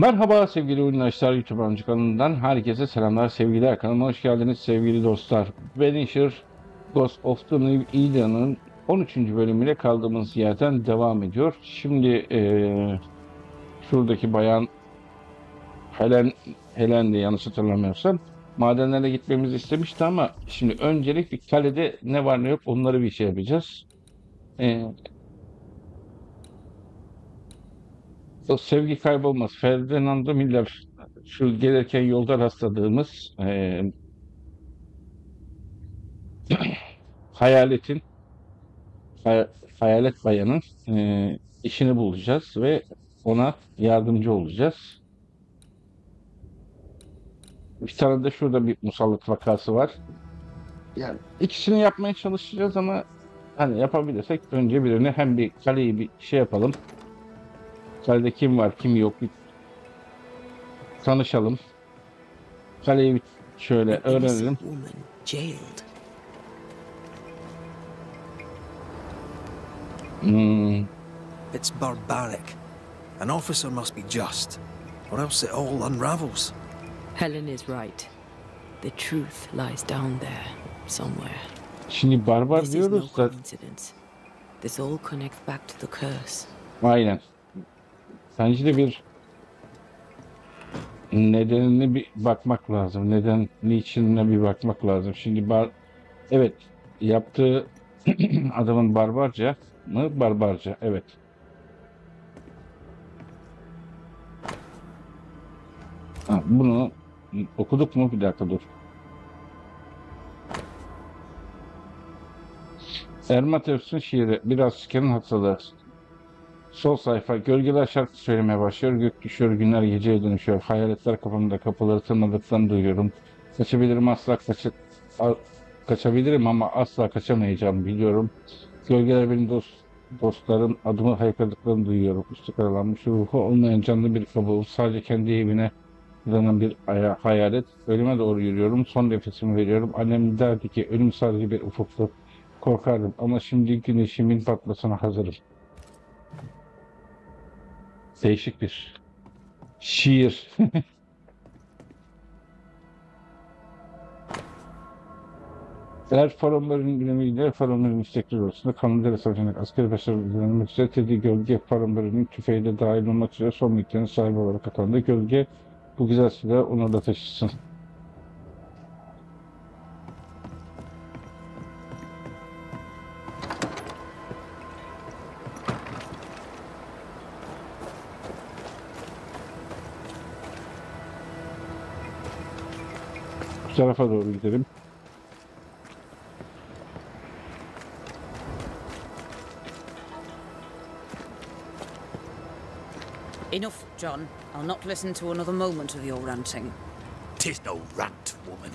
Merhaba sevgili Oynanışlar YouTube amcı kanalından herkese selamlar, sevgiler. Kanalıma hoş geldiniz sevgili dostlar. Banishers Ghost of the New Eden'ın 13. bölümüyle kaldığımız yerden devam ediyor. Şimdi şuradaki bayan Helen de yanlış hatırlamıyorsam madenlere gitmemizi istemişti ama şimdi öncelik bir kalede ne var ne yok onları bir şey yapacağız. O sevgi kaybolmaz. Ferdinando Miller şu gelirken yolda rastladığımız hayaletin hay- hayalet bayanın işini bulacağız ve ona yardımcı olacağız. Bir tane de şurada bir musallat vakası var. Yani ikisini yapmaya çalışacağız ama hani yapabilirsek önce birini hem bir kaleyi bir şey yapalım. Kalede kim var kim yok bir tanışalım. Kaleyi bir şöyle öğrenelim. It's barbaric. An officer must be just, or else it all unravels. Helen is right. The truth lies down there somewhere. Şimdi barbar This is no diyoruz da coincidence. This all connects back to the curse. aynen. Bence de bir nedenine bir bakmak lazım. Neden, niçinine bir bakmak lazım. Şimdi evet, yaptığı adamın barbarca mı? Barbarca, evet. Ha, bunu okuduk mu? Bir dakika dur. Ermatevs'in şiiri biraz sikerin hastalığı. Sol sayfa. Gölgeler şarkı söylemeye başlıyor. Gök düşüyor, günler geceye dönüşüyor. Hayaletler kafamda, kapıları tırmadıklarını duyuyorum. Kaçabilirim asla kaçabilirim ama asla kaçamayacağım biliyorum. Gölgeler benim dostlarım adımı haykırdıklarını duyuyorum. Üstü karalanmış ruhu olmayan canlı bir kabuğum. Sadece kendi evine uzanan bir hayalet. Ölüme doğru yürüyorum. Son nefesimi veriyorum. Annem derdi ki ölüm sadece bir ufuktu. Korkardım ama şimdi güneşimin patmasına hazırım. Değişik bir şiir. Eğer faronların bilimiyle faronların istekleri arasında kanlıca savcılık askeri başarı düzenlemek üzere Teddy Gölge faronlarının tüfeğiyle dahil olmak üzere son miktarın sahibi olarak atandı. Gölge bu güzel silahı onu da taşısın. Bu tarafa doğru gidelim. Enough, John. I'll not listen to another moment of your ranting. 'Tis no rant, woman.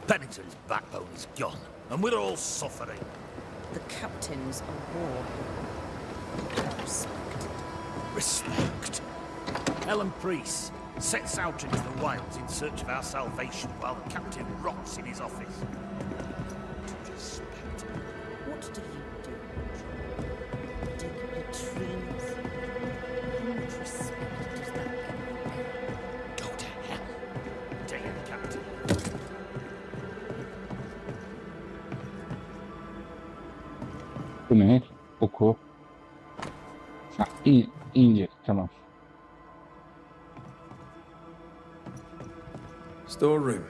Pennington's backbone is gone, and we're all suffering. The captain's a war. Respect. Respect. Helen Priest sets out into the wilds in search of our salvation while the captain rots in his office. Respect. What do you do? Take latrines? How much respect does that get? Go to hell. Damn, Captain. Bu ne? Oku. Ha, ince. Tamam. Storeroom.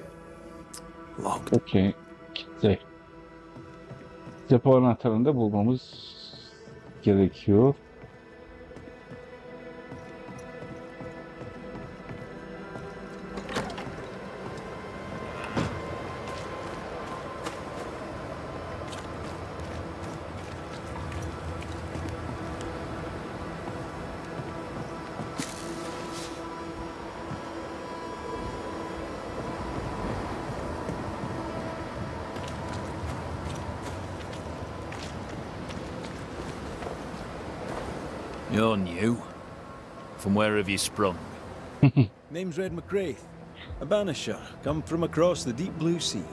Locked. Okey. Kitle. Depo anahtarını da bulmamız gerekiyor. You're new. From where have you sprung? Name's Red McGrath. A banisher, come from across the deep blue sea.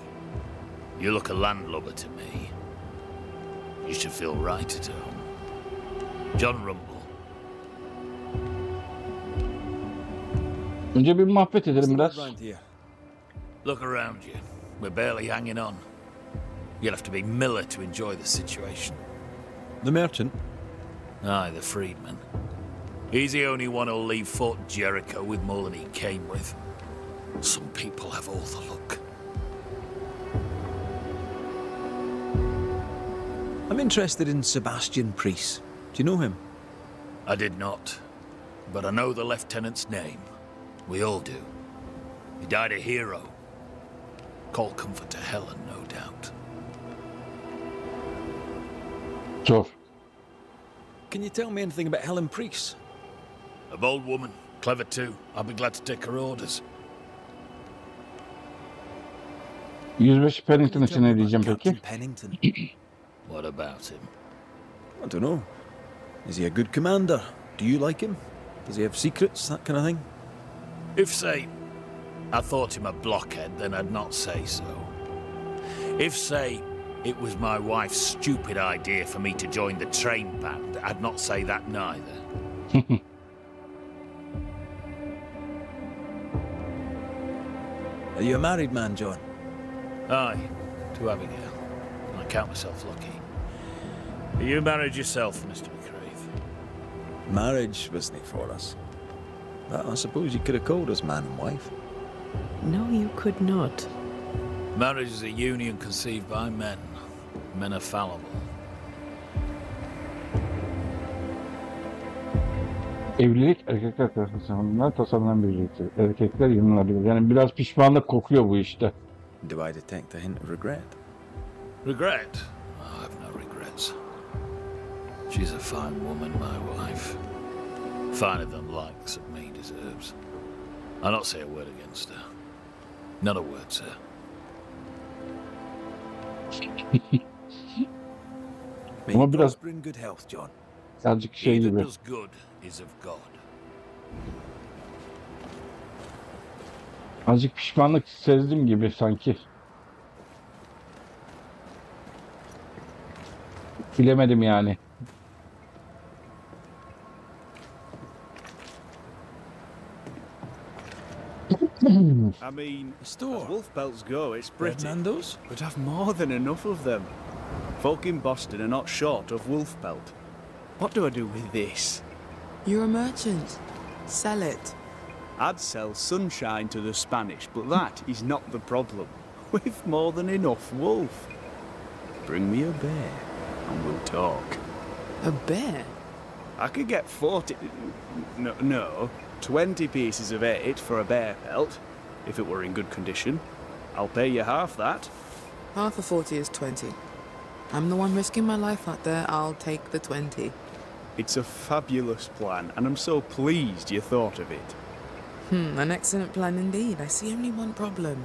You look a landlubber to me. You should feel right at home. John Rumble. Önce bir muhabbet edelim biraz. Look around you. We're barely hanging on. You'll have to be Miller to enjoy the situation. The merchant? Aye, the freedman. He's the only one who'll leave Fort Jericho with more than he came with. Some people have all the luck. I'm interested in Sebastian Priest. Do you know him? I did not, but I know the lieutenant's name. We all do. He died a hero. Call comfort to Helen, no doubt. Zor. Can you tell me anything about Helen Priest? A bold woman, clever too. I'll be glad to take her orders. 105 Pennington için ne diyeceğim Captain peki? Pennington. What about him? I don't know. Is he a good commander? Do you like him? Does he have secrets, that kind of thing? If, say, I thought him a blockhead, then I'd not say so. If, say, it was my wife's stupid idea for me to join the train band, I'd not say that neither. Are you a married man, John? Aye, to Abigail. I count myself lucky. Are you married yourself, Mr. McCraith? Marriage wasn't for us. But I suppose you could have called us man and wife. No, you could not. Marriage is a union conceived by men. Men are fallible. Evlilik erkekler tarafından tasarlanan bir evliliktir. Erkekler yanılabilir. Yani biraz pişmanlık kokuyor bu işte. Do I detect a hint of regret? Regret? Oh, I've no regrets. She's a fine woman, my wife. Finer than likes of me deserves. I'll not say a word against her. Not a word, sir. May Ama you biraz prosper in good health, John. azıcık şey He that gibi. does good is of God. Azıcık pişmanlık sezdim gibi sanki. Bilemedim yani. I mean, Store. as wolf pelts go, it's pretty. Nando's? But I've more than enough of them. Folk in Boston are not short of wolf pelt. What do I do with this? You're a merchant. Sell it. I'd sell sunshine to the Spanish, but that is not the problem. We've more than enough wolf. Bring me a bear, and we'll talk. A bear? I could get 20 pieces of 8 for a bear pelt, if it were in good condition. I'll pay you half that. Half of 40 is 20. I'm the one risking my life out there. I'll take the 20. It's a fabulous plan, and I'm so pleased you thought of it. An excellent plan indeed. I see only one problem.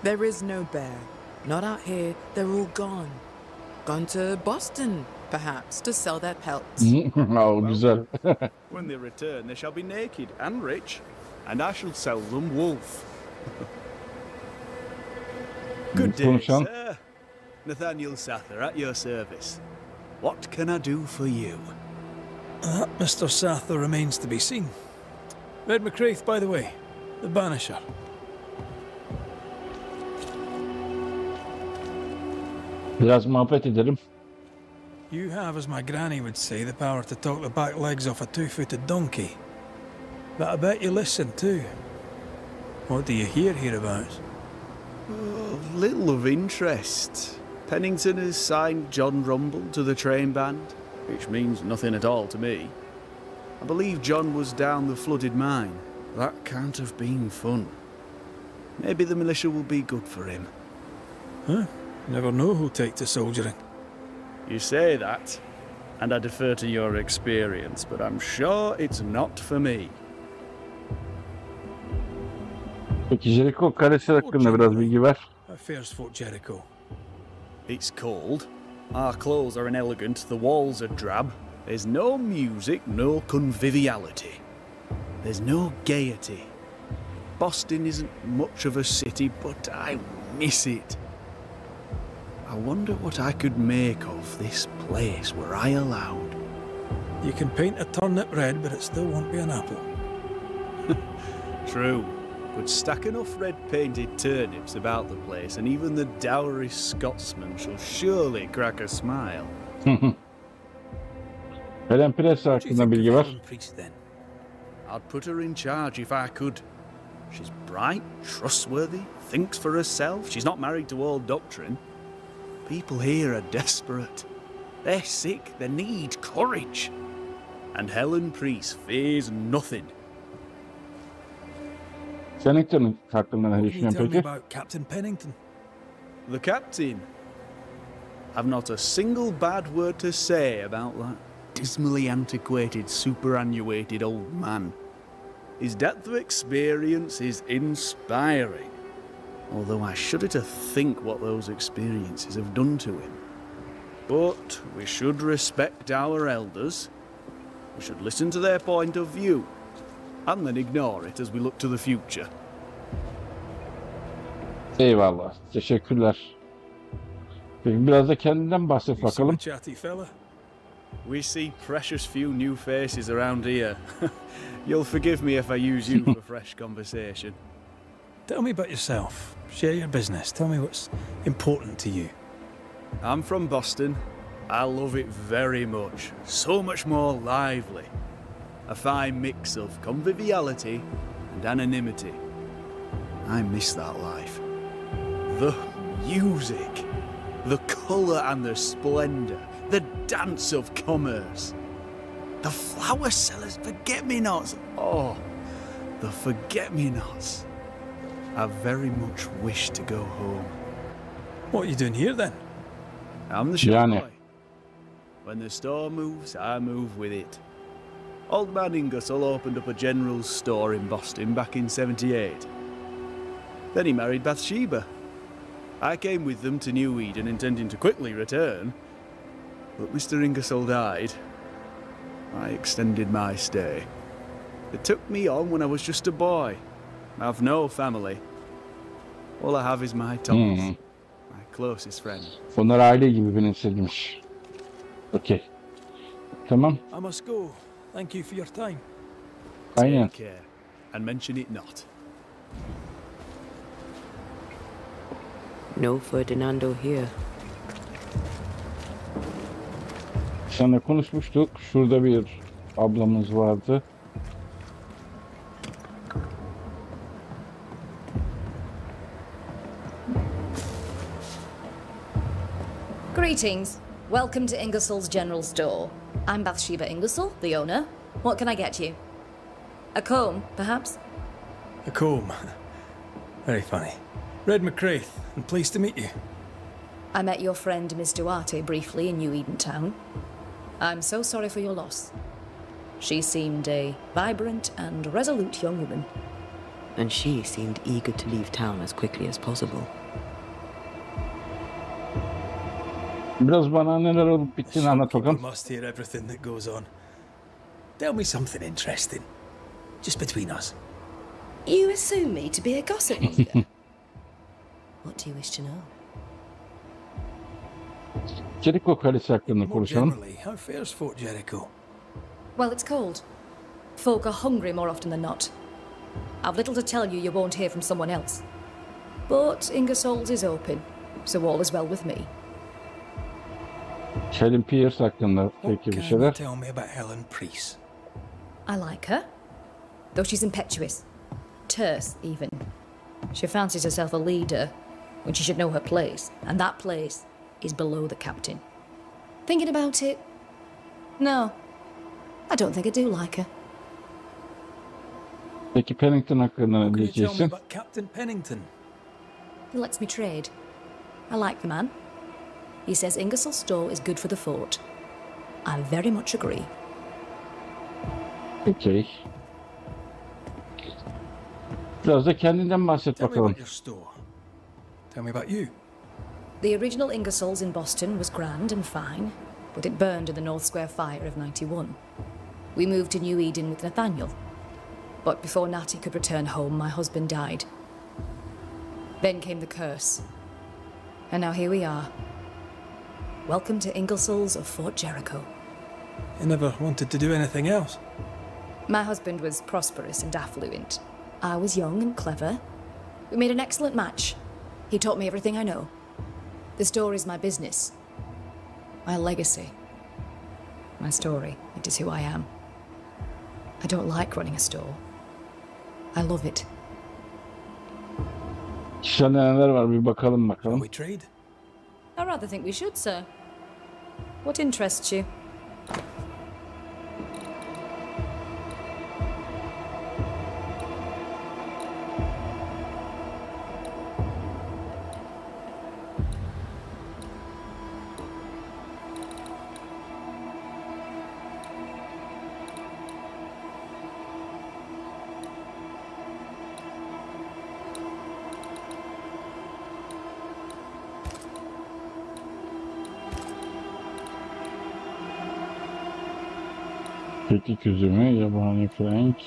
There is no bear. Not out here. They're all gone. Gone to Boston, perhaps, to sell their pelts. Oh, güzel. When they return, they shall be naked and rich, and I shall sell them wolf. Good day, Konuşan. sir. Nathaniel Sather, at your service. What can I do for you? That Mr. Sather remains to be seen. Red McCraith, by the way. The Banisher. Biraz muhabbet edelim. You have, as my granny would say, the power to talk the back legs off a two-footed donkey. But I bet you listen too. What do you hear hereabouts? Oh, little of interest. Pennington has signed John Rumble to the train band, which means nothing at all to me. I believe John was down the flooded mine. That can't have been fun. Maybe the militia will be good for him. Huh? Never know who'll take to soldiering. You say that, and I defer to your experience, but I'm sure it's not for me. Peki Jericho Kalesi hakkında biraz bilgi ver. How fares Fort Jericho? It's cold. Our clothes are inelegant, the walls are drab. There's no music, no conviviality. There's no gaiety. Boston isn't much of a city, but I miss it. I wonder what I could make of this place were I allowed. You can paint a turnip red, but it still won't be an apple. True. Could stack enough red-painted turnips about the place, and even the dowry Scotsman shall surely crack a smile. Helen Press What do you hakkında think bilgi of var. Helen Priest, then? I'd put her in charge if I could. She's bright, trustworthy, thinks for herself. She's not married to old doctrine. People here are desperate. They're sick, they need courage. And Helen Priest fears nothing. Pennington hakkında ne What can you düşünüyorsun tell me peki? about Captain Pennington? The captain. I've not a single bad word to say about that dismally antiquated, superannuated old man. His depth of experience is inspiring, although I shudder to think what those experiences have done to him. But we should respect our elders. We should listen to their point of view, and then ignore it as we look to the future. Eyvallah. Teşekkürler. Peki biraz da kendinden bahset You seem a bakalım. chatty fella. We see precious few new faces around here. You'll forgive me if I use you for fresh conversation. Tell me about yourself. Share your business. Tell me what's important to you. I'm from Boston. I love it very much. So much more lively. A fine mix of conviviality and anonymity. I miss that life. The music, the colour and the splendour, the dance of commerce. The flower sellers' forget-me-nots. Oh, the forget-me-nots. I very much wish to go home. What are you doing here, then? I'm the shop Yani. boy. When the store moves, I move with it. Old man Ingersoll opened up a general store in Boston back in '78. Then he married Bathsheba. I came with them to New Eden intending to quickly return, but Mr. Ingersoll died. I extended my stay. They took me on when I was just a boy. I've no family. All I have is my Thomas, my closest friend. Onlar aile gibi benimsedilmiş. Okey. Tamam. I must go. Thank you for your time. Aynen. Take care, and mention it not. No Ferdinando here. Seninle konuşmuştuk. Şurada bir ablamız vardı. Greetings. Welcome to Ingersoll's General Store. I'm Bathsheba Ingersoll, the owner. What can I get you? A comb, perhaps? A comb. Very funny. Red McCraith, and pleased to meet you. I met your friend Miss Duarte briefly in New Eden Town. I'm so sorry for your loss. She seemed a vibrant and resolute young woman. And she seemed eager to leave town as quickly as possible. Biraz bana neler olup bittiğini anlat People bakalım. must hear everything that goes on. Tell me something interesting. Just between us. You assume me to be a gossip monger. What do you wish to know? Jericho Kalesi hakkında More konuşalım. generally, how fares Fort Jericho? Well, it's cold. Folk are hungry more often than not. I've little to tell you won't hear from someone else. But Ingersoll's is open, so all is well with me. Helen Pierce hakkında What peki bir can you şeyler. tell me about Helen Priest? I like her, though she's impetuous, terse even. She fancies herself a leader when she should know her place, and that place is below the captain. Thinking about it, no, I don't think I do like her. Peki Pennington hakkında ne What can you tell me diyeceksin? about Captain Pennington? He lets me trade. I like the man. He says Ingersoll's store is good for the fort. I very much agree. Okey. Biraz da kendinden bahset Tell me bakalım. about your store. Tell me about you. The original Ingersoll's in Boston was grand and fine, but it burned in the North Square fire of '91. We moved to New Eden with Nathaniel. But before Natty could return home, my husband died. Then came the curse. And now here we are. Welcome to Ingersoll's of Fort Jericho. You never wanted to do anything else. My husband was prosperous and affluent. I was young and clever. We made an excellent match. He taught me everything I know. The store is my business. My legacy. My story. It is who I am. I don't like running a store. I love it. İşte neler var bir bakalım Shall bakalım. we trade? I rather think we should, sir. What interests you? Kekik üzümü, yabani frank.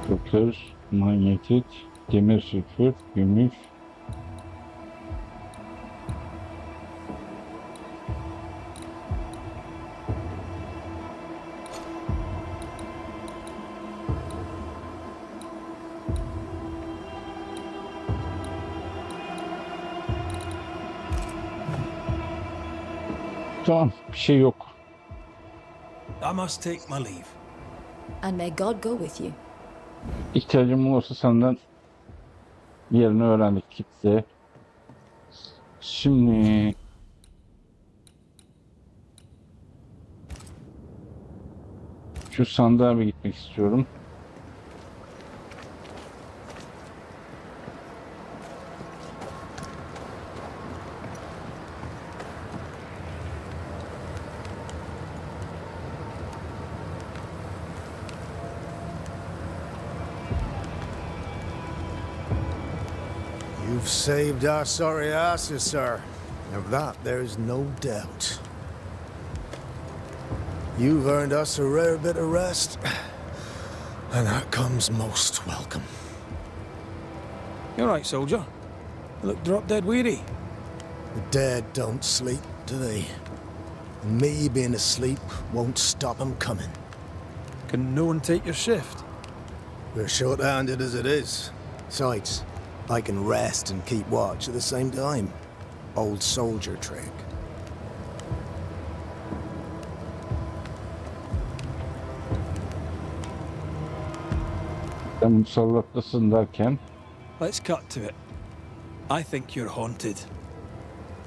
Bakır, manyetit, demir sülfür, gümüş. Tamam, bir şey yok. I must take my leave. And may God go with you. İhtiyacım olursa senden yerini öğrendik gitti. Şimdi şu sandığa bir gitmek istiyorum. You've saved our sorry asses, sir. Of that, there's no doubt. You've earned us a rare bit of rest, and that comes most welcome. You all right, soldier? You look drop dead weary. The dead don't sleep, do they? And me being asleep won't stop them coming. Can no one take your shift? We're short-handed as it is. Besides, I can rest and keep watch at the same time. Old soldier trick. Sen musallatlasın derken Let's cut to it. I think you're haunted.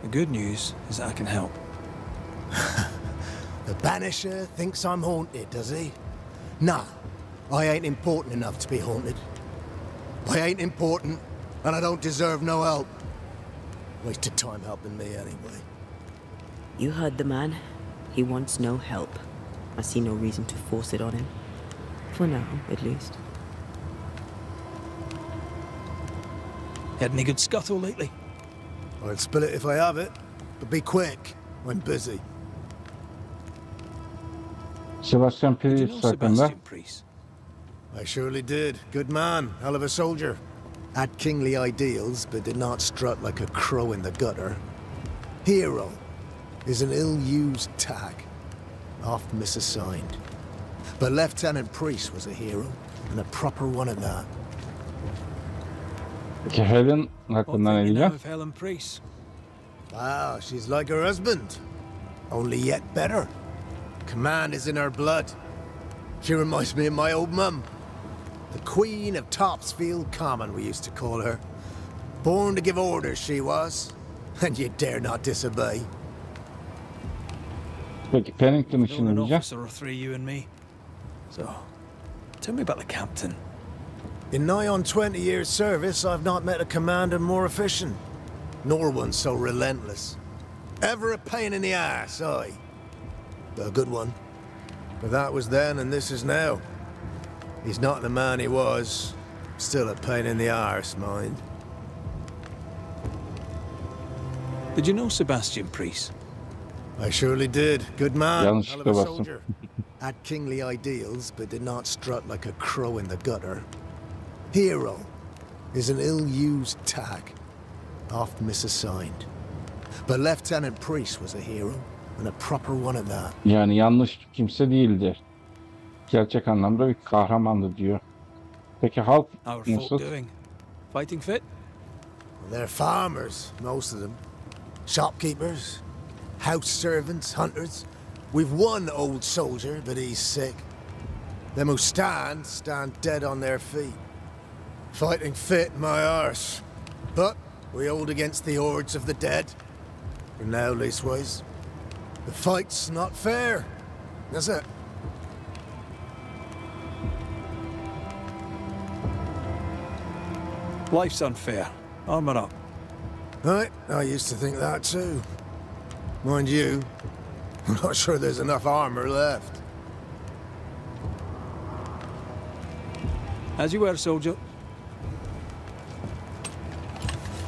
The good news is that I can help. The Banisher thinks I'm haunted, does he? Nah, I ain't important enough to be haunted. I ain't important, and I don't deserve no help. Wasted time helping me anyway. You heard the man. He wants no help. I see no reason to force it on him. For now, at least. Had any good scuttle lately? I'll spill it if I have it, but be quick. I'm busy. Sebastian Did you Priest know hakkında Sebastian Priest? I surely did. Good man, hell of a soldier. Had kingly ideals, but did not strut like a crow in the gutter. Hero is an ill-used tag, oft misassigned. But Lieutenant Priest was a hero, and a proper one at that. Peki Helen What hakkında ne think you know diyeceğim? of Helen Priest? Wow, she's like her husband, only yet better. Command is in her blood. She reminds me of my old mum. The Queen of Topsfield Common, we used to call her. Born to give orders, she was. And you dare not disobey. Peki Pennington Known için ne an diyeceğim? officer or three, you and me. So, tell me about the captain. In nigh on 20 years' service, I've not met a commander more efficient, nor one so relentless. Ever a pain in the ass, aye. But a good one. But that was then, and this is now. He's not the man he was. Still a pain in the arse, mind. Did you know Sebastian Priest? I surely did. Good man, hell of Yanlışlıkla a bastım. soldier. Had kingly ideals, but did not strut like a crow in the gutter. Hero is an ill-used tag, oft misassigned. But Lieutenant Priest was a hero, and a proper one at that. Yani yanlış kimse değildi. Gerçek anlamda bir kahramandı diyor. Peki halk Our folk nasıl? doing? Fighting fit? They're farmers, most of them. Shopkeepers, house servants, hunters. We've one old soldier, but he's sick. Them who stand dead on their feet. Fighting fit, my arse. But we hold against the hordes of the dead. For now, leastways. The fight's not fair. That's it. Life's unfair. Armour up. Right, I used to think that too. Mind you, I'm not sure there's enough armor left. As you were, soldier.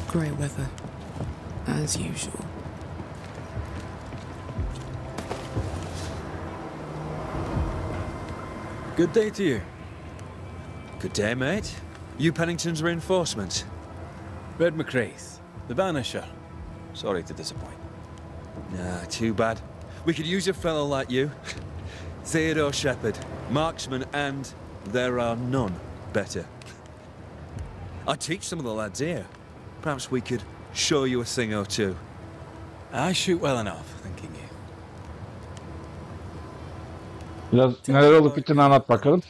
Great weather, as usual. Good day to you. Good day, mate. You Pennington's reinforcements? Red McCraith, the Banisher. Sorry to disappoint. Nah, too bad. We could use a fellow like you. Theodore Shepherd, marksman, and there are none better. I teach some of the lads here. Perhaps we could show you a thing or two. I shoot well enough, thinking you. Biraz neler olup bittiğini anlat bakalım.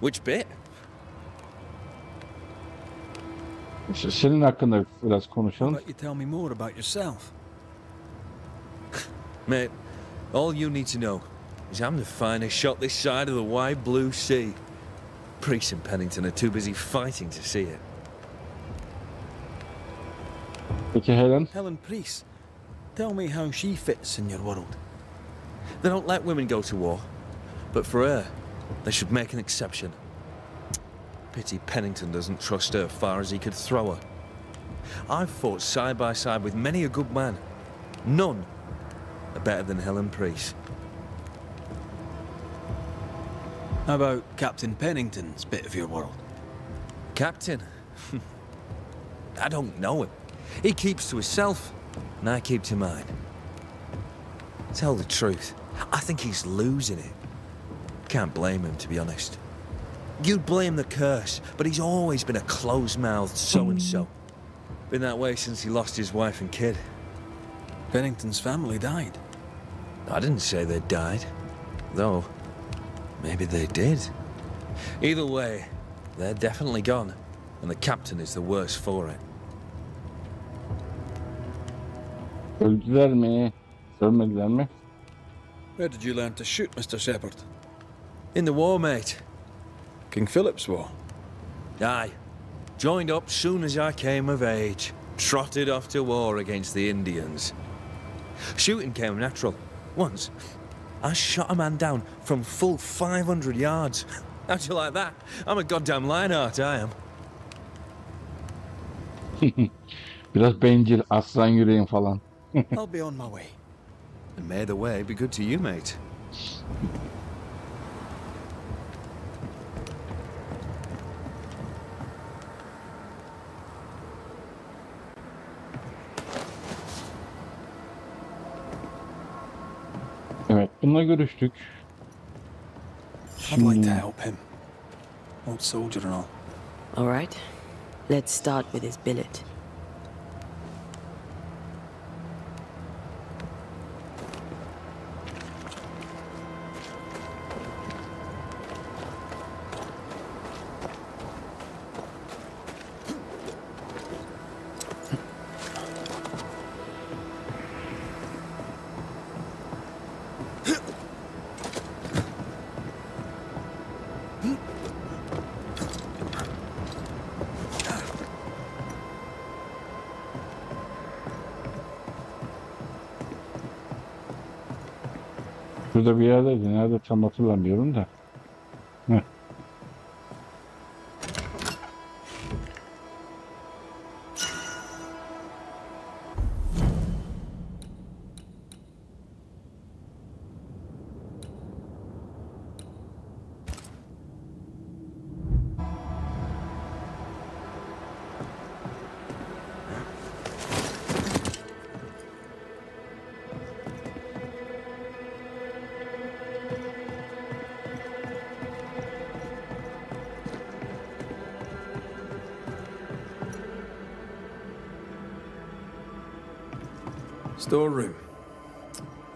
Which bit? İşte senin hakkında biraz How konuşalım. about you tell me more about yourself? Mate, all you need to know is I'm the finest shot this side of the wide blue sea. Priest and Pennington are too busy fighting to see it. Peki Helen? Helen Priest, tell me how she fits in your world. They don't let women go to war, but for her, they should make an exception. Pity Pennington doesn't trust her far as he could throw her. I've fought side by side with many a good man. None are better than Helen Priest. How about Captain Pennington's bit of your world? Captain? I don't know him. He keeps to himself, and I keep to mine. Tell the truth, I think he's losing it. Can't blame him, to be honest. You'd blame the curse, but he's always been a close-mouthed so-and-so. Been that way since he lost his wife and kid. Pennington's family died. I didn't say they died, though maybe they did. Either way, they're definitely gone, and the captain is the worse for it. Öldüler mi? Ölmediler mi? Where did you learn to shoot, Mr. Shepherd? In the war, mate. King Philip's War. Aye. Joined up soon as I came of age. Trotted off to war against the Indians. Shooting came natural. Once, I shot a man down from full 500 yards. How'd you like that? I'm a goddamn Lionheart, I am. Biraz bencil, aslan yüreğim falan. I'll be on my way. And may the way be good to you, mate. Evet, bununla görüştük. I'd like to help him. Old soldier and all. All right. Let's start with his billet. Şurada bir yerdeydi. Nerede tam hatırlamıyorum da. Heh. Storeroom.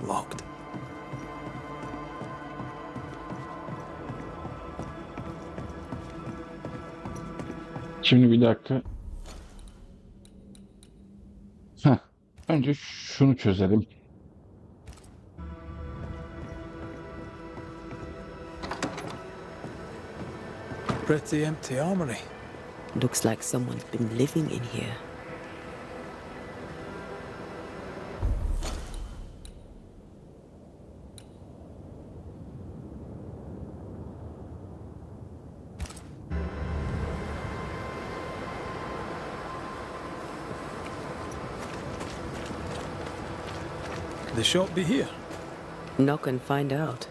Locked. Şimdi bir dakika. Önce şunu çözelim. Pretty empty armory. Looks like someone's been living in here. Could the shop be here? Knock and find out.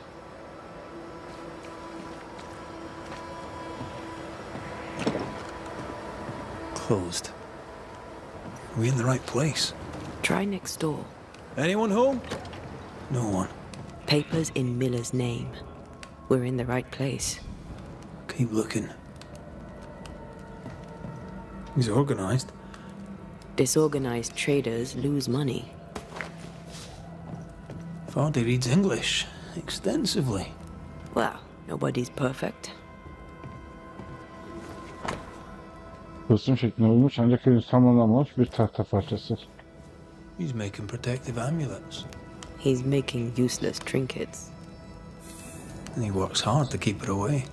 Closed. Are we in the right place? Try next door. Anyone home? No one. Papers in Miller's name. We're in the right place. Keep looking. He's organized. Disorganized traders lose money. Vardy reads English extensively. Well, nobody's perfect. Tılsım şeklinde olmuş ancak henüz tamamlanmamış bir tahta parçası. He's making protective amulets. He's making useless trinkets. And he works hard to keep it away.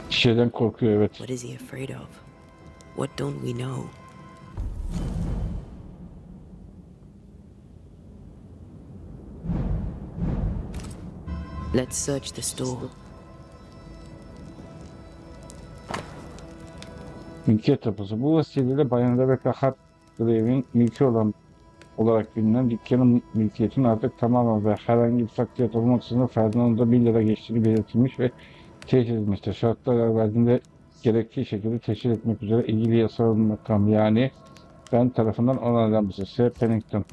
Şeyden korkuyor, evet. What is he afraid of? What don't we know? Let's search the store. Mülkiyet tapusu. Bu vesileyle Bayan Rebecca Hartgrave'in mülkü olarak bilinen dükkanın mülkiyetinin artık tamamen ve herhangi bir takliyat olmaksızın Ferdinand'a 1 lira geçtiğini belirtilmiş ve teşhis edilmiştir. Şartlar verdiğinde gerektiği şekilde teşhis etmek üzere ilgili yasal makam yani ben tarafından onaylanmıştır. S. Pennington.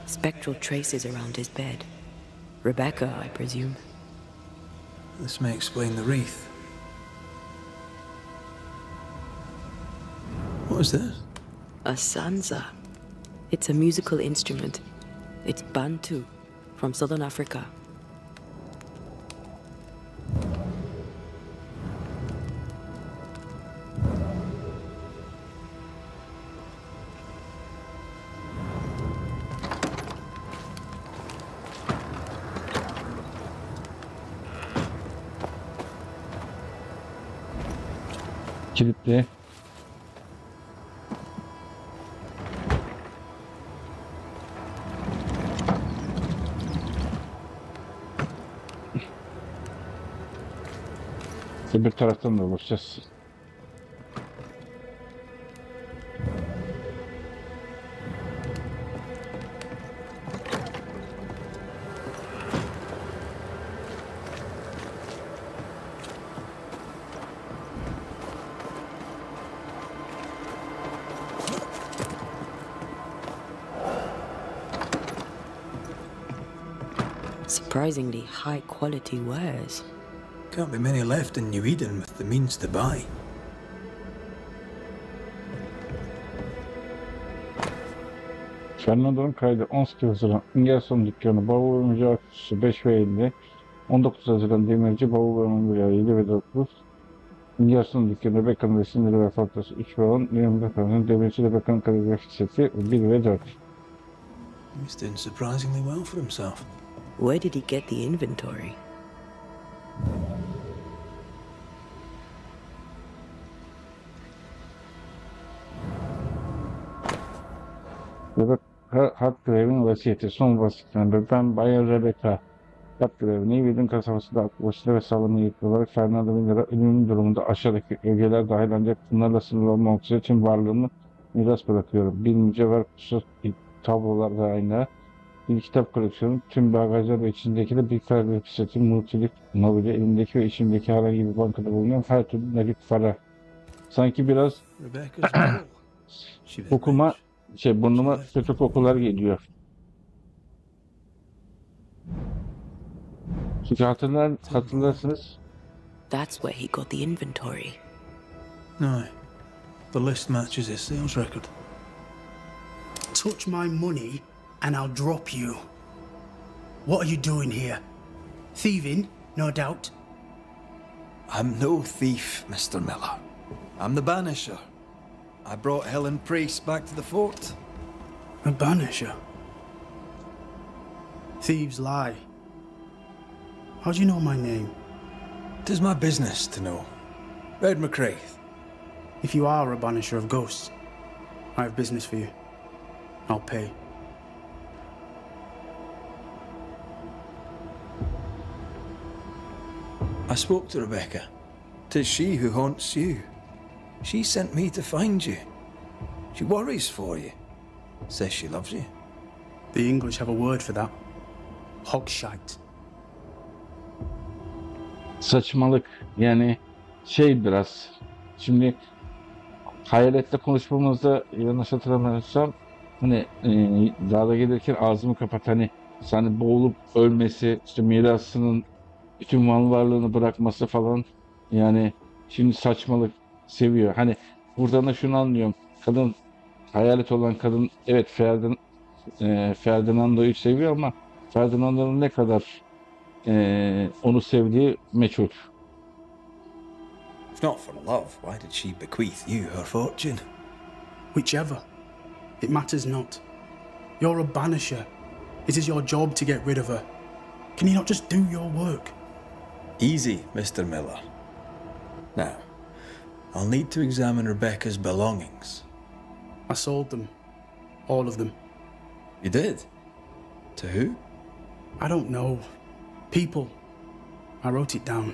Spectral traces around his bed. Rebecca, I presume. This may explain the wreath. What is this? A sansa. It's a musical instrument. It's Bantu, from southern Africa. Kilitli. Bir taraftan da ulaşacağız. Surprisingly high quality wares. Can't be many left in New Eden with the means to buy. Fernando'nun kaydı 18 Haziran İngelson dükkanı bavul ve mücadele 5 ve 50. 19 Haziran demirci bavul ve mücadele 7 ve 9. İngelson dükkanı Rebecca'nın resimleri ve faturası 3 ve 10. 20 Haziran demirci Rebecca'nın kaligrafi seti 1 ve 4. He's doing surprisingly well for himself. Where did he get the inventory? Rebecca Hartgrave'in vasiyeti son vasiyetinde ben Bayan Rebecca Hartgrave New Eden kasabasında aklı başında ve sağlamı yıkılı olarak Fernando Miller'a ölümün durumunda aşağıdaki ögeler dahil ancak bunlarla sınırlı olmamak için varlığımı miras bırakıyorum. Bir mücevher kutsal tablolar da aynı. bir kitap koleksiyonu, tüm bagajlar ve içindeki de bir kargo piseti, multilik, mobilya, elimdeki ve içimdeki herhangi bir bankada bulunan her türlü nakit para. Sanki biraz Rebecca's will. She was kokuma, rich. burnuma kötü kokular geliyor. Çünkü hatırlarsınız. That's where he got the inventory. Aye. The list matches his sales record. Touch my money and I'll drop you. What are you doing here? Thieving, no doubt. I'm no thief, Mr. Miller. I'm the Banisher. I brought Helen Priest back to the fort. A banisher? Thieves lie. How do you know my name? Tis my business to know. Red McCraith. If you are a banisher of ghosts, I have business for you. I'll pay. I spoke to Rebecca. 'Tis she who haunts you. She sent me to find you. She worries for you. Says she loves you. The English have a word for that. Hogshite. Saçmalık, yani biraz. Şimdi hayaletle konuşmamızda yanlış hatırlamıyorsam hani dağda gelirken ağzımı kapat, hani boğulup ölmesi, işte mirasının bütün mal varlığını bırakması falan, yani şimdi saçmalık seviyor. Hani buradan da şunu anlıyorum. Kadın, hayalet olan kadın, evet Ferdinando'yu seviyor ama Ferdinando'nun ne kadar onu sevdiği meçhul. If not for love, why did she bequeath you her fortune? Whichever. It matters not. You're a banisher. It is your job to get rid of her. Can you not just do your work? Easy, Mr. Miller. Now, I'll need to examine Rebecca's belongings. I sold them. All of them. You did? To who? I don't know. People. I wrote it down.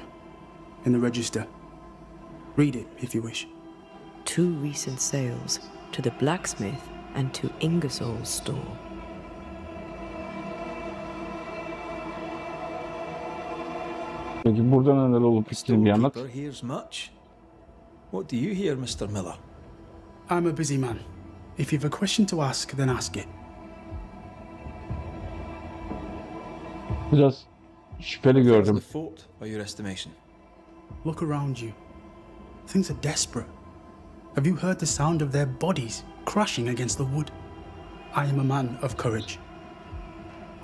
In the register. Read it, if you wish. 2 recent sales to the blacksmith and to Ingersoll's store. Peki buradan neler olup bittiğini bir anlat. Storekeeper hears much. What do you hear, Mr. Miller? I'm a busy man. If you've a question to ask, then ask it. Biraz şüpheli gördüm. The fort, by your estimation. Look around you. Things are desperate. Have you heard the sound of their bodies crashing against the wood? I am a man of courage.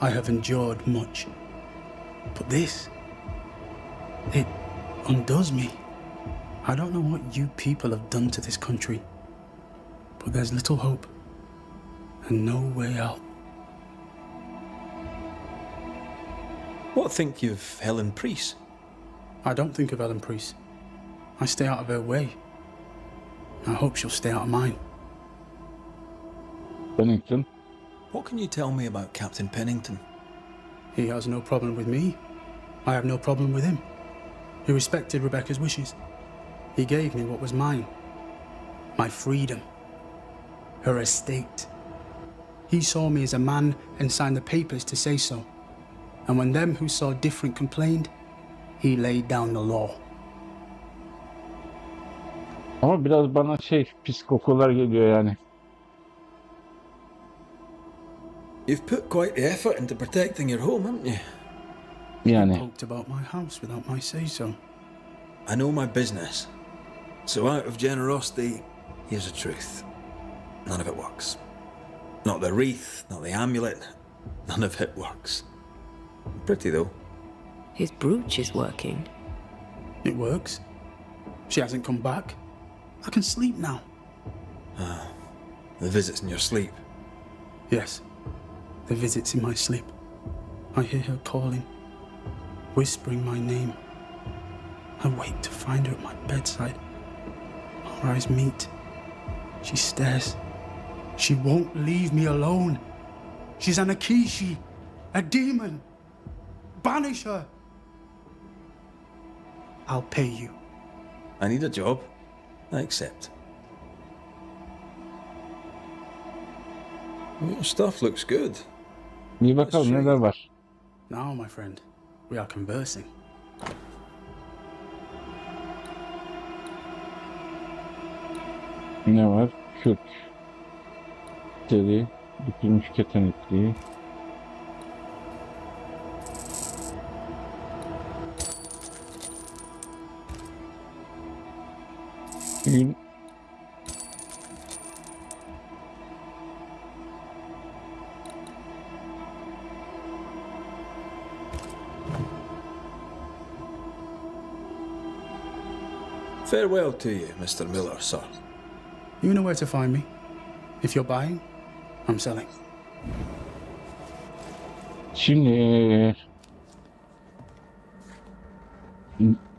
I have endured much. But this, it undoes me. I don't know what you people have done to this country, but there's little hope and no way out. What think you of Helen Priest? I don't think of Helen Priest. I stay out of her way. I hope she'll stay out of mine. Pennington. What can you tell me about Captain Pennington? He has no problem with me. I have no problem with him. He respected Rebecca's wishes. He gave me what was mine. My freedom. Her estate. He saw me as a man and signed the papers to say so. And when them who saw different complained, he laid down the law. Ama biraz bana pis kokular geliyor yani. You've put quite the effort into protecting your home, haven't you? Yani. Poked about my house without my say-so. I know my business. So out of generosity, here's the truth. None of it works. Not the wreath, not the amulet. None of it works. Pretty, though. His brooch is working. It works. She hasn't come back. I can sleep now. Ah, the visits in your sleep. Yes, the visits in my sleep. I hear her calling, whispering my name. I wake to find her at my bedside. Our eyes meet. She stares. She won't leave me alone. She's an Akishi, a demon. Banish her. I'll pay you. I need a job. I accept. Your stuff looks good. Bir bakalım neler var. Now, my friend, we are conversing. Ne var? Kürt. Seri. Bükülmüş ketenekli. Gün. Farewell to you, Mr. Miller, sir. You know where to find me. If you're buying, I'm selling. Şimdi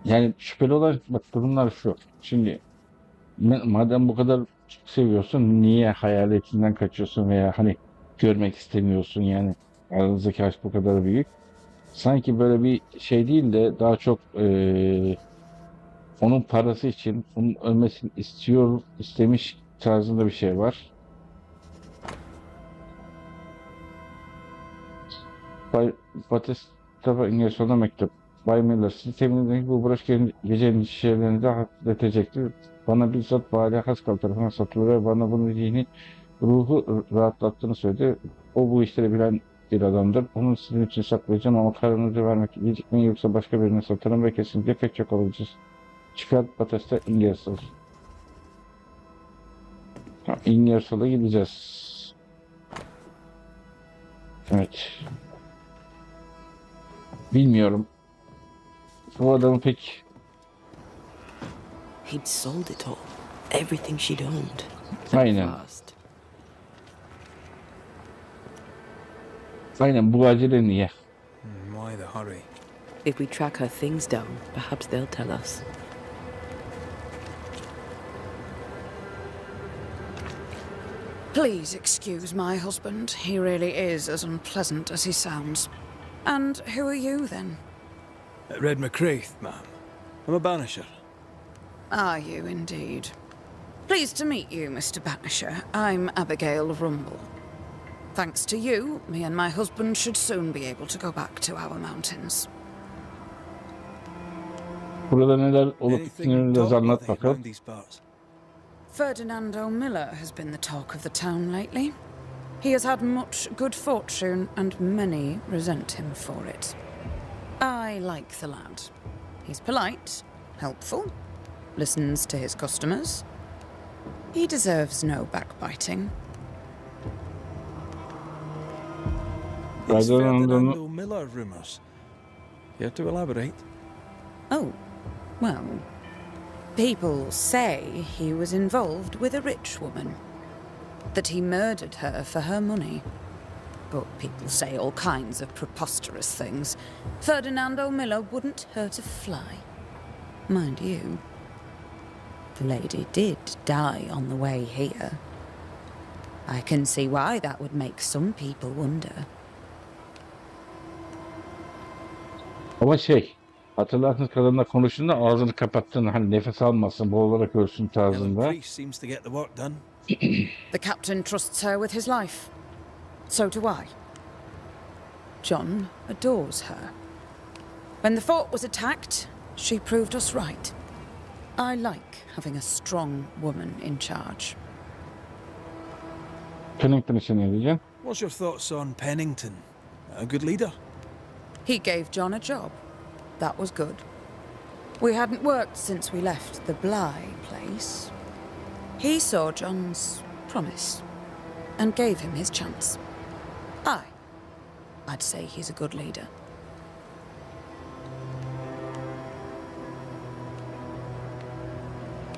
yani şüpheli olarak bak durumlar şu. Şimdi madem bu kadar seviyorsun niye hayaletinden kaçıyorsun veya hani görmek istemiyorsun yani aranızdaki aşk bu kadar büyük. Sanki böyle bir şey değil de daha çok onun parası için onun ölmesini istemiş tarzında bir şey var. Bay Batista İngilizce'de mektup. Bay Miller, sizi temin ederim ki bu broş gecenin şişelerinde hafifletecektir. Bana bizzat Bali Haskal tarafından satılır ve bana bunu zihni ruhu rahatlattığını söyledi. O bu işleri bilen bir adamdır. Onun sizin için saklayacağım ama kararınızı vermek gecikmeyin yoksa başka birine satarım ve kesinlikle pek çok alacağız. Çıkar Batista İngilizce. İngilizce'ye gideceğiz. Evet. Bilmiyorum. Bu adamı pek... He'd sold it all. Everything she'd owned. Aynen. Aynen bu acele niye? Why the hurry? If we track her things down, perhaps they'll tell us. Please excuse my husband. He really is as unpleasant as he sounds. And who are you, then? Red McCraith, ma'am. I'm a banisher. Are you, indeed? Pleased to meet you, Mr. Banisher. I'm Abigail Rumble. Thanks to you, me and my husband should soon be able to go back to our mountains. Burada neler olup bittiğini biraz anlat bakalım. Ferdinando Miller has been the talk of the town lately. He has had much good fortune, and many resent him for it. I like the lad. He's polite, helpful, listens to his customers. He deserves no backbiting. Ferdinando Miller rumours. Care to elaborate? Oh, well, people say he was involved with a rich woman. That he murdered her for her money. But people say all kinds of preposterous things. Ferdinando Miller wouldn't hurt a fly. Mind you, the lady did die on the way here. I can see why that would make some people wonder. Ama hatırlarsınız kadınla konuştuğunda ağzını kapattığını hani nefes almasın, boğularak ölsün tarzında. The captain trusts her with his life. So do I. John adores her. When the fort was attacked, she proved us right. I like having a strong woman in charge. Pennington için ne diyeceksin? What's your thoughts on Pennington? A good leader? He gave John a job. That was good. We hadn't worked since we left the Bly place. He saw John's promise and gave him his chance. I'd say he's a good leader.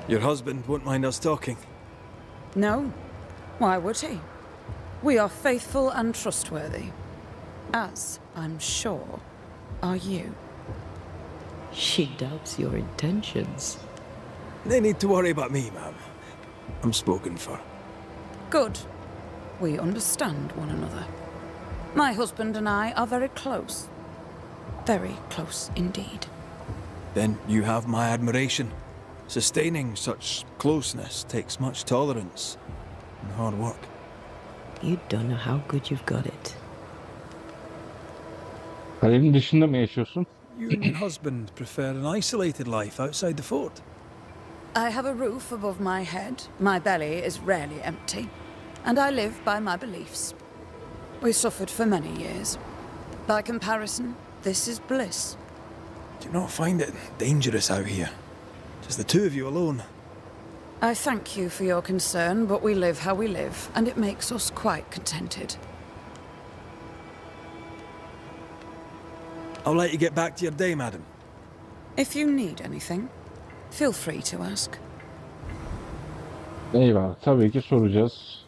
Your husband won't mind us talking. No. Why would he? We are faithful and trustworthy. As, I'm sure, are you. She doubts your intentions. No need to worry about me, ma'am. I'm spoken for. Good. We understand one another. My husband and I are very close. Very close indeed. Then you have my admiration. Sustaining such closeness takes much tolerance and hard work. You don't know how good you've got it. Kalenin dışında mı yaşıyorsun? You and your husband prefer an isolated life outside the fort. I have a roof above my head, my belly is rarely empty, and I live by my beliefs. We suffered for many years. By comparison, this is bliss. Do you not find it dangerous out here? Just the two of you alone? I thank you for your concern, but we live how we live, and it makes us quite contented. I'll let you get back to your day, madam. If you need anything, feel free to ask. Eyvallah. Tabii ki soracağız.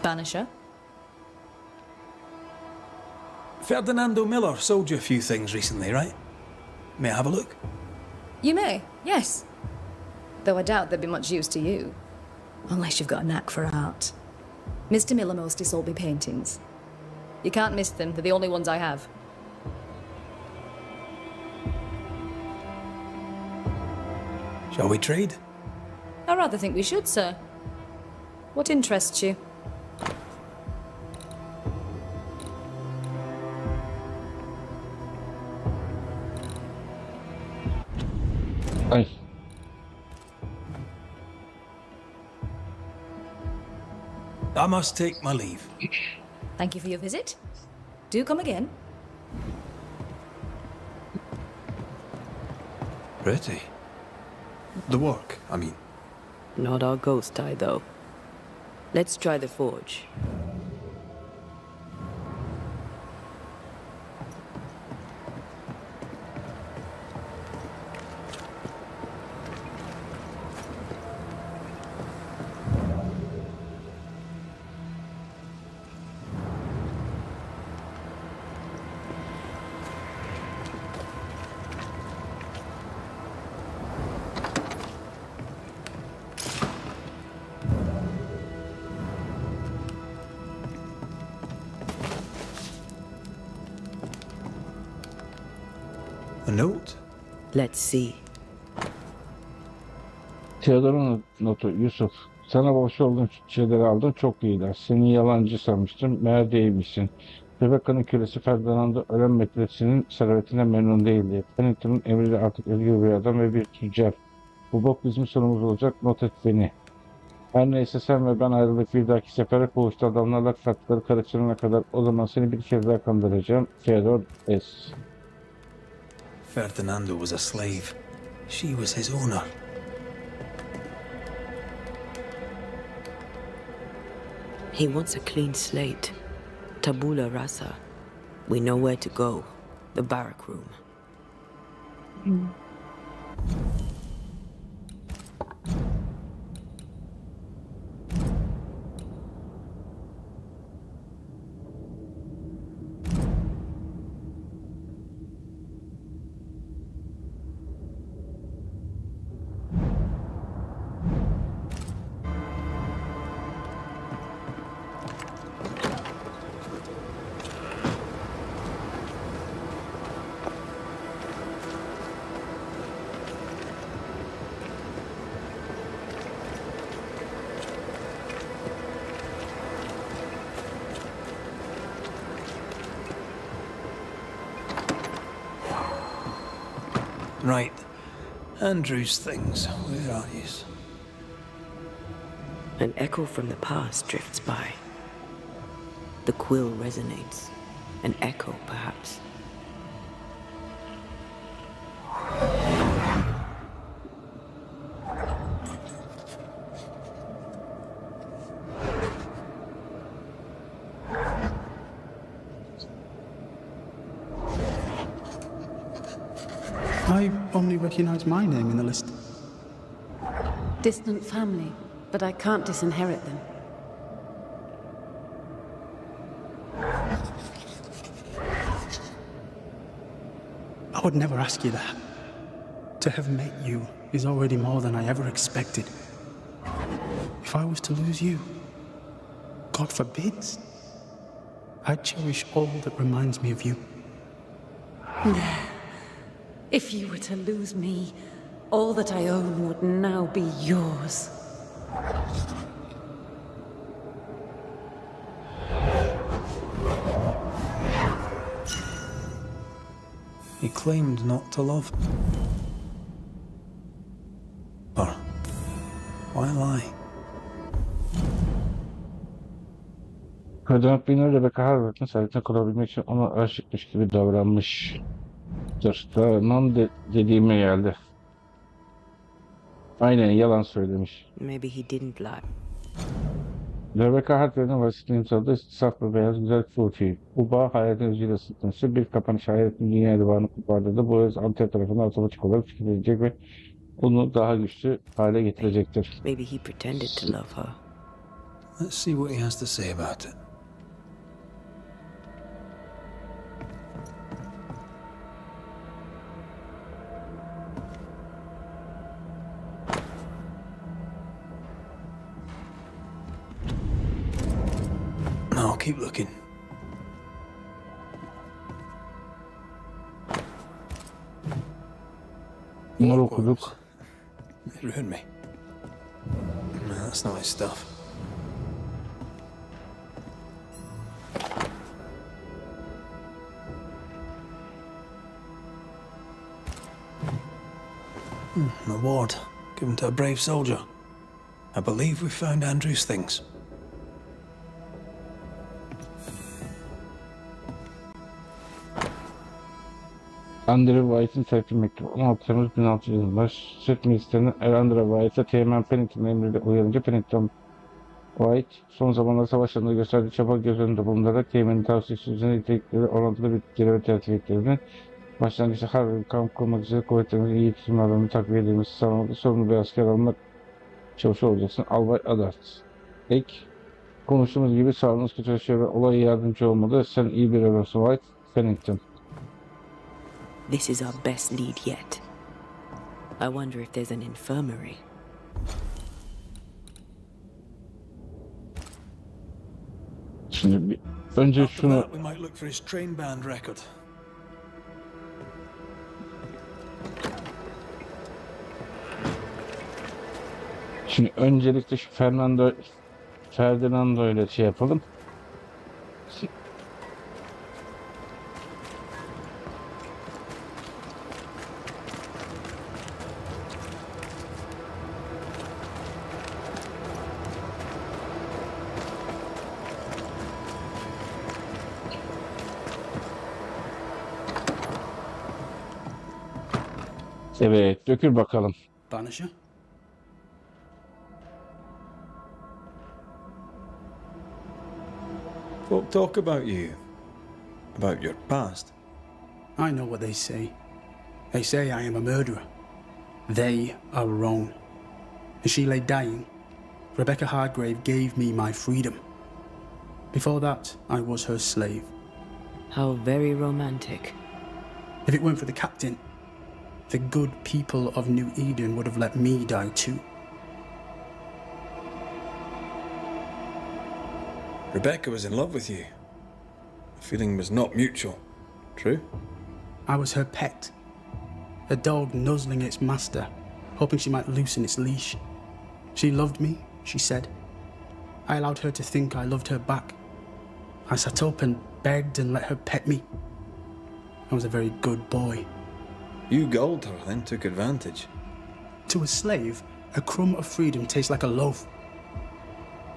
Banisher? Ferdinando Miller sold you a few things recently, right? May I have a look? You may, yes. Though I doubt they'd be much use to you. Unless you've got a knack for art. Mr. Miller mostly sold me paintings. You can't miss them, they're the only ones I have. Shall we trade? I rather think we should, sir. What interests you? Ay. I must take my leave. Thank you for your visit. Do come again. Pretty. The work, I mean. Not our ghost eye, though. Let's try the forge. A note? Let's see. Theodor'un notu. Yusuf. Sana borç olduğum şeyleri aldın, çok iyiler. Seni yalancı sanmıştım. Meğer değilmişsin. Rebecca'nın kölesi Ferdinando ölen metresinin servetine memnun değildi. Pennington'un emriyle artık özgür bir adam ve bir tüccar. Bu bok bizim sonumuz olacak. Not et beni. Her neyse sen ve ben ayrılık bir dahaki sefere koğuşta adamlarla kartları karıştırana kadar o zaman seni bir kez daha kandıracağım. Theodor S. Ferdinando was a slave. She was his owner. He wants a clean slate. Tabula rasa. We know where to go. The barrack room. Right. Andrew's things. Where are you? An echo from the past drifts by. The quill resonates. An echo, perhaps. I only recognize my name in the list. Distant family, but I can't disinherit them. I would never ask you that. To have met you is already more than I ever expected. If I was to lose you, God forbids, I'd cherish all that reminds me of you. If you were to lose me, all that I own would now be yours. He claimed not to love. Or why lie? Kadın beni Rebecca Harvard'ın sayesinde kurabilmek için ona aşıkmış gibi davranmıştır. Tamam dediğime geldi. Aynen yalan söylemiş. Maybe he didn't lie. Rebecca Harvard'ın vasitini imzaladığı saf ve beyaz güzel fırtıyı. Bu bağ hayatın özüyle sıkıntısı bir kapanış hayatın dünya divanı kupardığında bu öz Antalya tarafından otomatik olarak tüketilecek ve onu daha güçlü hale getirecektir. Maybe he pretended to love her. Let's see what he has to say about it. I'll keep looking. Bunları okuduk. It ruined me. No, that's not his stuff. An award given to a brave soldier. I believe we found Andrew's things. Andrew White'in terfi mektubu 16 Temmuz 1600 yılında Süt Minister'in Andrew White'a Teğmen Pennington'ın emriyle uyarınca Pennington White son zamanlarda savaşlarında gösterdiği çaba göz önünde bulundurarak Teğmen'in tavsiyesi üzerine nitelikleri orantılı bir görev tertip ettiğini başlangıçta Harvard'ı kamp kurmak üzere kuvvetlerimizin iyi tutumlarını takviye edilmesi sağlamakta sorumlu bir asker almak çalışıyor olacaksın. Albay Adart. Ek, konuştuğumuz gibi sağlığınız kötüleşiyor ve olaya yardımcı olmalı. Sen iyi bir adamsın White. Pennington. This is our best lead yet. I wonder if there's an infirmary. Şimdi önce şunu We might look for his train band record. Şimdi öncelikle şu Ferdinando ile şey yapalım. Evet, dökül bakalım. Banisher? Folk talk about you. About your past. I know what they say. They say I am a murderer. They are wrong. As she lay dying, Rebecca Hardgrave gave me my freedom. Before that, I was her slave. How very romantic. If it weren't for the captain, the good people of New Eden would have let me die too. Rebecca was in love with you. The feeling was not mutual. True? I was her pet. A dog nuzzling its master, hoping she might loosen its leash. She loved me, she said. I allowed her to think I loved her back. I sat up and begged and let her pet me. I was a very good boy. You gulled her, then took advantage. To a slave, a crumb of freedom tastes like a loaf.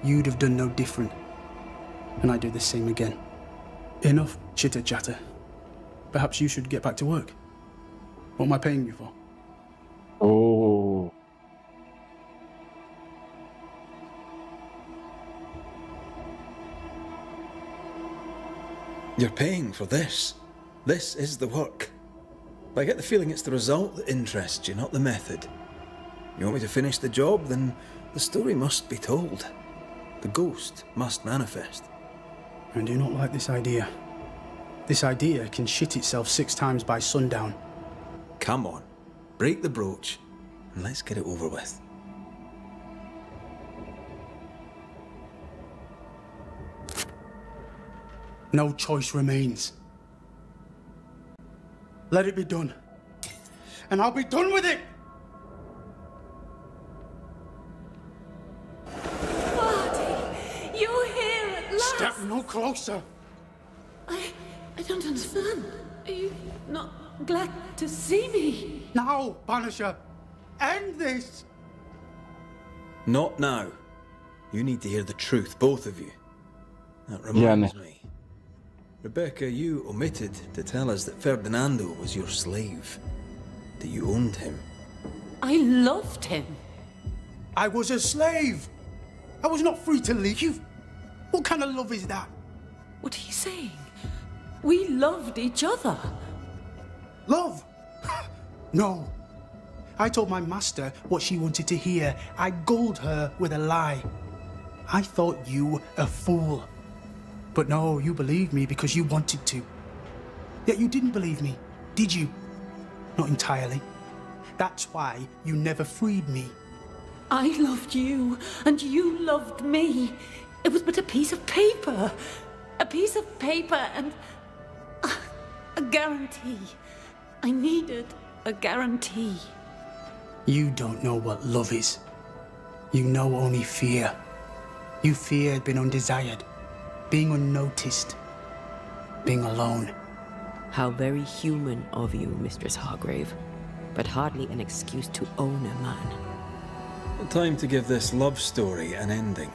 You'd have done no different. And I'd do the same again. Enough chitter-chatter. Perhaps you should get back to work. What am I paying you for? Oo. You're paying for this. This is the work. But I get the feeling it's the result that interests you, not the method. You want me to finish the job, then the story must be told. The ghost must manifest. I do not like this idea. This idea can shit itself 6 times by sundown. Come on, break the brooch, and let's get it over with. No choice remains. Let it be done. And I'll be done with it! Bani, you're here at last! Step no closer! I don't understand. Are you not glad to see me? Now, Banisher! End this! Not now. You need to hear the truth, both of you. That reminds me. Rebecca, you omitted to tell us that Ferdinando was your slave. That you owned him. I loved him. I was a slave! I was not free to leave! What kind of love is that? What are you saying? We loved each other. Love? No. I told my master what she wanted to hear. I gulled her with a lie. I thought you a fool. But no, you believed me because you wanted to. Yet you didn't believe me, did you? Not entirely. That's why you never freed me. I loved you, and you loved me. It was but a piece of paper. A piece of paper and a guarantee. I needed a guarantee. You don't know what love is. You know only fear. You feared being undesired, being unnoticed, being alone. How very human of you, Mistress Hargrave, but hardly an excuse to own a man. Time to give this love story an ending.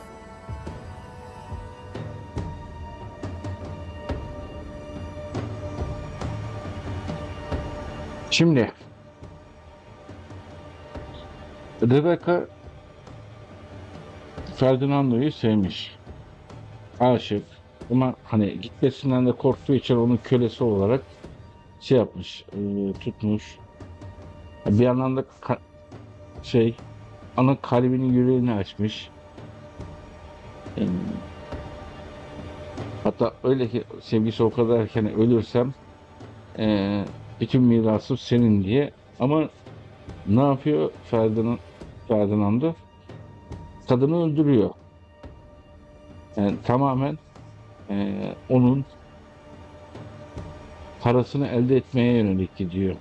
Şimdi Rebecca Ferdinando'yu sevmiş. Aşık. Ama hani gitmesinden de korktuğu için onun kölesi olarak şey yapmış, tutmuş. Bir yandan da ana kalbinin yüreğini açmış. Hatta öyle ki sevgisi o kadar erken ölürsem bütün mirasım senin diye. Ama ne yapıyor Ferdinando? Kadını öldürüyor. Yani tamamen onun parasını elde etmeye yönelik gidiyor.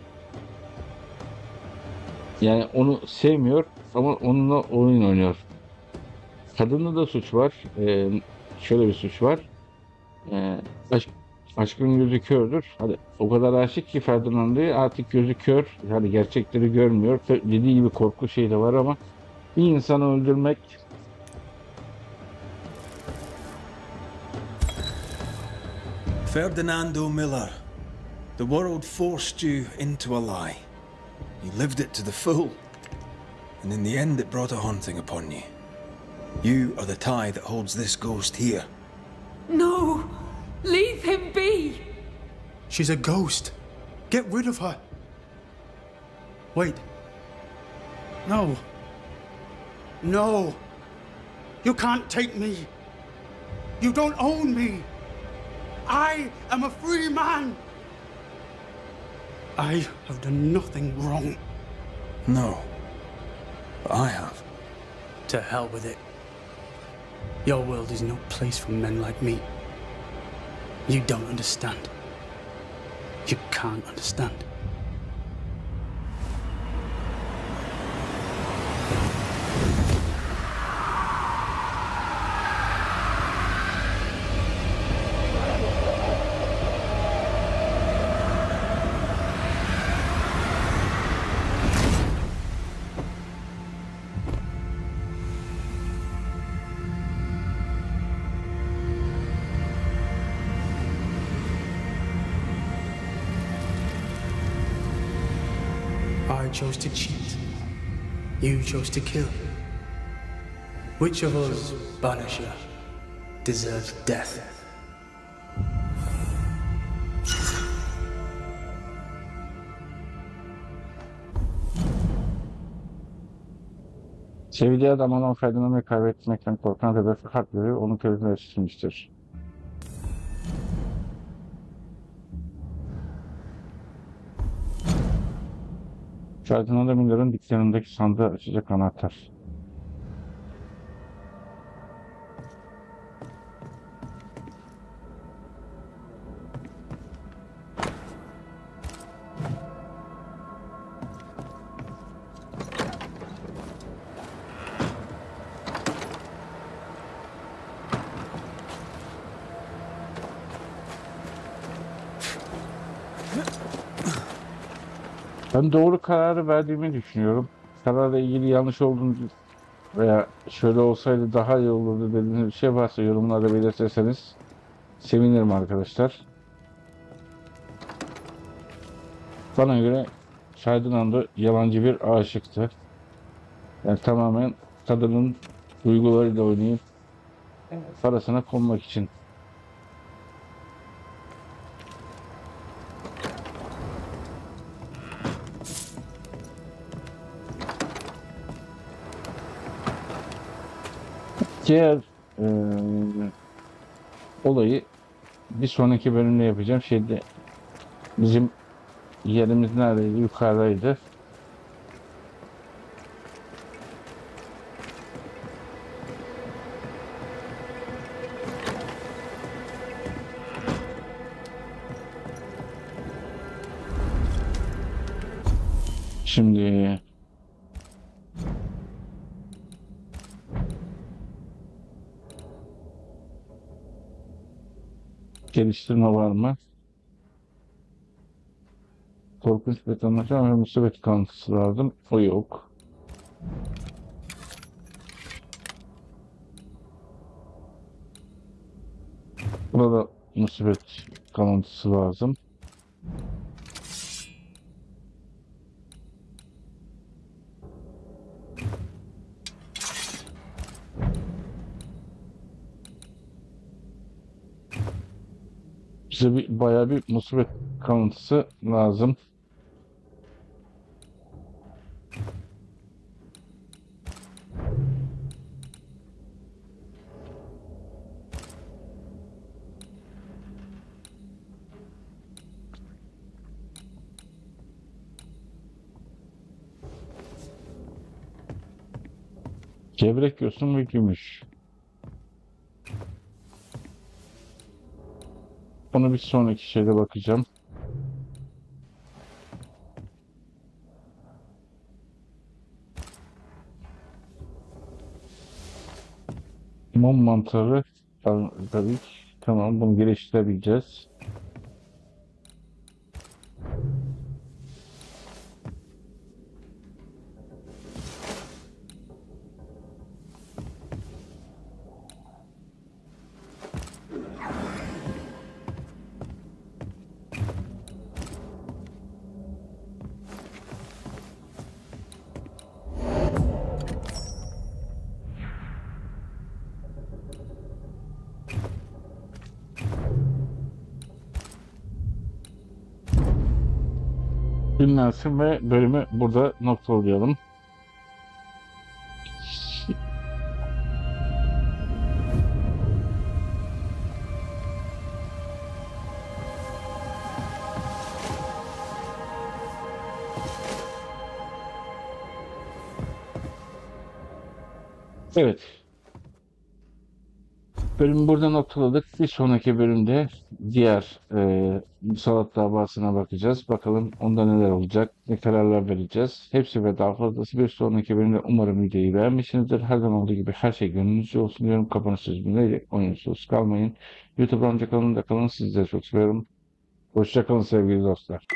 Yani onu sevmiyor ama onunla oyun oynuyor. Kadında da suç var. Şöyle bir suç var. Aşkın gözü kördür. Hadi o kadar aşık ki Ferdinando'ya artık gözü kör. Yani gerçekleri görmüyor. Dediği gibi korku şeyi de var ama bir insanı öldürmek Ferdinando Miller, the world forced you into a lie. You lived it to the full, and in the end it brought a haunting upon you. You are the tie that holds this ghost here. No! Leave him be! She's a ghost. Get rid of her. Wait. No. No. You can't take me. You don't own me. I am a free man. I have done nothing wrong. No. But I have. To hell with it. Your world is no place for men like me. You don't understand. You can't understand. I chose to cheat. You chose to kill. Which of us, Banisher, deserves death? Sevdiği adam olan faydalanmayı kaybetmekten korkan hedefi kalpleri onu kötüleştirmiştir. Faydalan emirlerin dükkanındaki sandığı açacak anahtar. Ben doğru kararı verdiğimi düşünüyorum. Kararla ilgili yanlış olduğunu veya şöyle olsaydı daha iyi olurdu dediğiniz bir şey varsa yorumlarda belirtirseniz sevinirim arkadaşlar. Bana göre Ferdinando yalancı bir aşıktı. Yani tamamen kadının duygularıyla oynayıp parasına konmak için. Diğer olayı bir sonraki bölümde yapacağım. Bizim yerimiz neredeydi? Yukarıdaydı. Şimdi geliştirme var mı? Korkunç bir tanışma ve musibet kanıtısı lazım. O yok. Burada musibet kanıtısı lazım. Bize bayağı bir musibet kanıtısı lazım. Gevrek yosun ve gümüş. Onu bir sonraki şeyde bakacağım. Mum mantarı tabii. Tamam, bunu geliştirebileceğiz. Dinlensin ve bölümü burada noktalayalım. Evet. Bölümü burada noktaladık. Bir sonraki bölümde diğer musallat davasına bakacağız. Bakalım onda neler olacak, ne kararlar vereceğiz. Hepsi ve daha fazlası bir sonraki bölümde. Umarım videoyu beğenmişsinizdir. Her zaman olduğu gibi her şey gönlünüzce olsun diyorum. Kapanış sözümüyle oyunsuz kalmayın. YouTube'dan kalın da kalın. Sizleri çok seviyorum. Hoşça kalın sevgili dostlar.